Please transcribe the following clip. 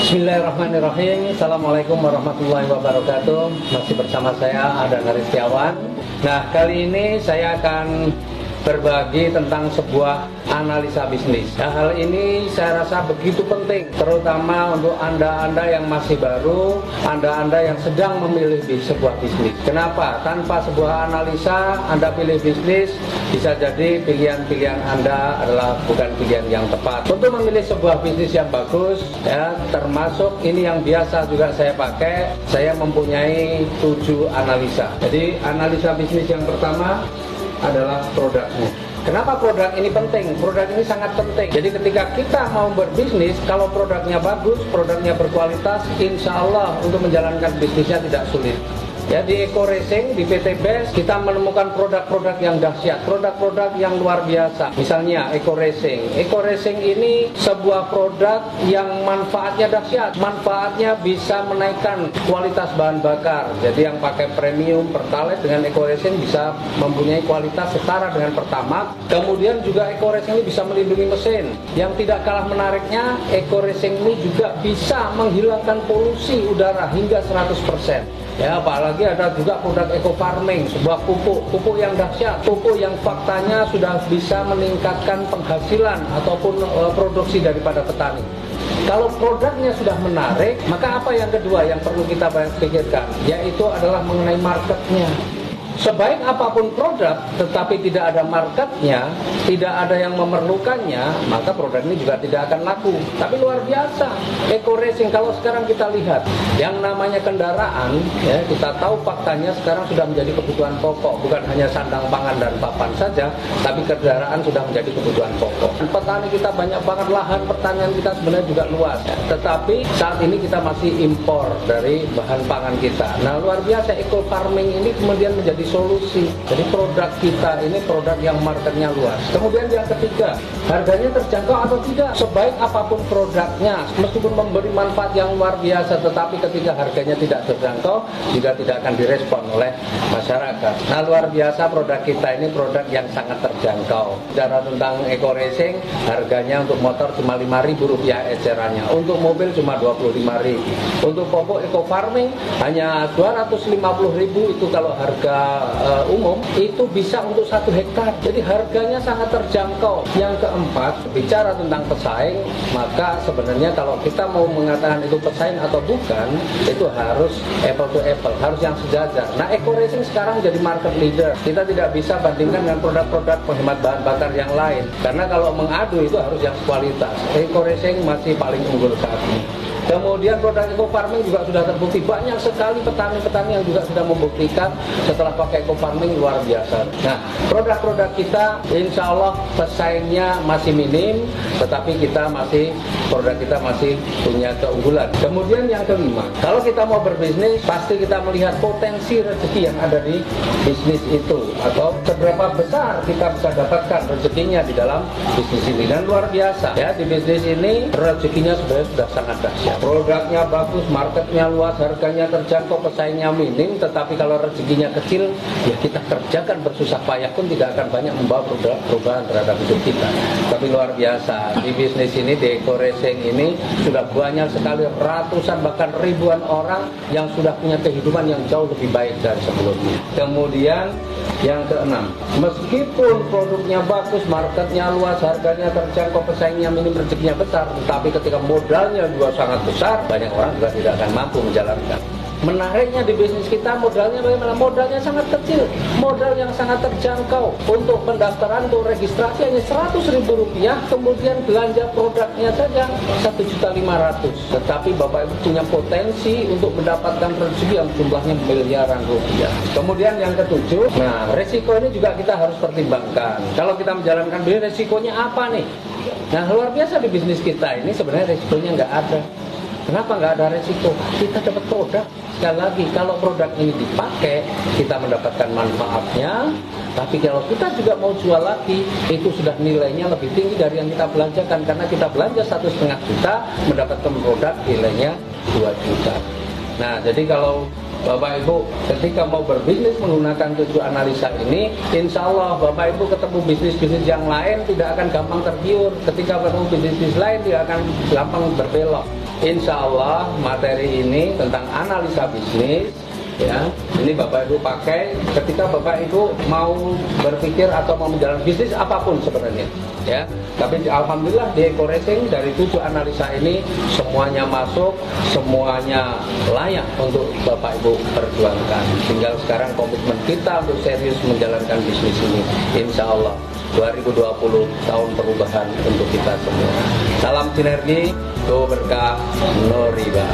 Bismillahirrahmanirrahim. Assalamualaikum warahmatullahi wabarakatuh. Masih bersama saya Adan Haristiawan. Nah, kali ini saya akan berbagi tentang sebuah analisa bisnis. Nah, hal ini saya rasa begitu penting, terutama untuk Anda-Anda yang masih baru, Anda-Anda yang sedang memilih sebuah bisnis. Kenapa? Tanpa sebuah analisa Anda pilih bisnis, bisa jadi pilihan-pilihan Anda adalah bukan pilihan yang tepat. Untuk memilih sebuah bisnis yang bagus, ya, termasuk ini yang biasa juga saya pakai, saya mempunyai 7 analisa. Jadi analisa bisnis yang pertama adalah produknya. Kenapa produk ini penting? Produk ini sangat penting. Jadi ketika kita mau berbisnis, kalau produknya bagus, produknya berkualitas, insya Allah untuk menjalankan bisnisnya tidak sulit. Ya, di Eco Racing, di PT Best, kita menemukan produk-produk yang dahsyat, produk-produk yang luar biasa. Misalnya Eco Racing. Eco Racing ini sebuah produk yang manfaatnya dahsyat. Manfaatnya bisa menaikkan kualitas bahan bakar. Jadi yang pakai premium Pertalite dengan Eco Racing bisa mempunyai kualitas setara dengan Pertamax. Kemudian juga Eco Racing ini bisa melindungi mesin. Yang tidak kalah menariknya, Eco Racing ini juga bisa menghilangkan polusi udara hingga 100%. Ya, apalagi ada juga produk eco farming, sebuah pupuk yang dahsyat, pupuk yang faktanya sudah bisa meningkatkan penghasilan ataupun produksi daripada petani. Kalau produknya sudah menarik, maka apa yang kedua yang perlu kita pikirkan, yaitu adalah mengenai marketnya. Sebaik apapun produk, tetapi tidak ada marketnya, tidak ada yang memerlukannya, maka produk ini juga tidak akan laku. Tapi luar biasa, Eco Racing kalau sekarang kita lihat, yang namanya kendaraan, ya, kita tahu faktanya sekarang sudah menjadi kebutuhan pokok, bukan hanya sandang pangan dan papan saja, tapi kendaraan sudah menjadi kebutuhan pokok. Petani kita banyak banget, lahan pertanian kita sebenarnya juga luas, tetapi saat ini kita masih impor dari bahan pangan kita. Nah, luar biasa, eco farming ini kemudian menjadi solusi. Jadi produk kita ini produk yang marketnya luas. Kemudian yang ketiga, harganya terjangkau atau tidak. Sebaik apapun produknya, meskipun memberi manfaat yang luar biasa, tetapi ketika harganya tidak terjangkau, juga tidak akan direspon oleh masyarakat. Nah, luar biasa produk kita ini produk yang sangat terjangkau. Bicara tentang Eco Racing, harganya untuk motor cuma Rp5.000 ecerannya. Untuk mobil cuma Rp25.000. Untuk pupuk Eco Farming hanya Rp250.000, itu kalau harga umum itu bisa untuk 1 hektar. Jadi harganya sangat terjangkau. Yang keempat, bicara tentang pesaing, maka sebenarnya kalau kita mau mengatakan itu pesaing atau bukan, itu harus apple to apple, harus yang sejajar. Nah, Eco Racing sekarang jadi market leader. Kita tidak bisa bandingkan dengan produk-produk penghemat bahan bakar yang lain, karena kalau mengadu itu harus yang kualitas. Eco Racing masih paling unggul saat ini. Kemudian produk eco farming juga sudah terbukti, banyak sekali petani-petani yang juga sudah membuktikan setelah pakai eco farming luar biasa. Nah, produk-produk kita insya Allah pesaingnya masih minim, tetapi produk kita masih punya keunggulan. Kemudian yang kelima, kalau kita mau berbisnis, pasti kita melihat potensi rezeki yang ada di bisnis itu, atau seberapa besar kita bisa dapatkan rezekinya di dalam bisnis ini. Dan luar biasa ya, di bisnis ini rezekinya sebenarnya sudah sangat dahsyat. Produknya bagus, marketnya luas, harganya terjangkau, pesaingnya minim, tetapi kalau rezekinya kecil, ya kita kerjakan bersusah payah pun tidak akan banyak membawa perubahan terhadap hidup kita. Tapi luar biasa, di bisnis ini, di Eco Racing ini, sudah banyak sekali, ratusan bahkan ribuan orang yang sudah punya kehidupan yang jauh lebih baik dari sebelumnya. Kemudian yang keenam, meskipun produknya bagus, marketnya luas, harganya terjangkau, pesaingnya minim, rezekinya besar, tetapi ketika modalnya juga sangat besar, banyak orang juga tidak akan mampu menjalankan. Menariknya di bisnis kita, modalnya bagaimana? Modalnya sangat kecil, modal yang sangat terjangkau. Untuk pendaftaran, untuk registrasi hanya Rp100.000, kemudian belanja produknya saja Rp1.500.000. Tetapi Bapak Ibu punya potensi untuk mendapatkan rezeki yang jumlahnya miliaran rupiah. Kemudian yang ketujuh, nah, resiko ini juga kita harus pertimbangkan. Kalau kita menjalankan bisnis, resikonya apa nih? Nah, luar biasa di bisnis kita ini sebenarnya resikonya nggak ada. Kenapa nggak ada resiko? Kita dapat produk. Sekali lagi, kalau produk ini dipakai, kita mendapatkan manfaatnya. Tapi kalau kita juga mau jual lagi, itu sudah nilainya lebih tinggi dari yang kita belanjakan. Karena kita belanja 1,5 juta, mendapatkan produk nilainya 2 juta. Nah, jadi kalau Bapak Ibu ketika mau berbisnis menggunakan 7 analisa ini, insya Allah Bapak Ibu ketemu bisnis-bisnis yang lain tidak akan gampang tergiur. Ketika ketemu bisnis lain tidak akan gampang berbelok. insya Allah materi ini tentang analisa bisnis, ya, ini Bapak Ibu pakai ketika Bapak Ibu mau berpikir atau mau menjalankan bisnis apapun sebenarnya, ya. Tapi alhamdulillah di Eko Racing dari 7 analisa ini semuanya masuk, semuanya layak untuk Bapak Ibu perjuangkan. Tinggal sekarang komitmen kita untuk serius menjalankan bisnis ini, insya Allah 2020 tahun perubahan untuk kita semua. Salam sinergi, doa berkah, no riba.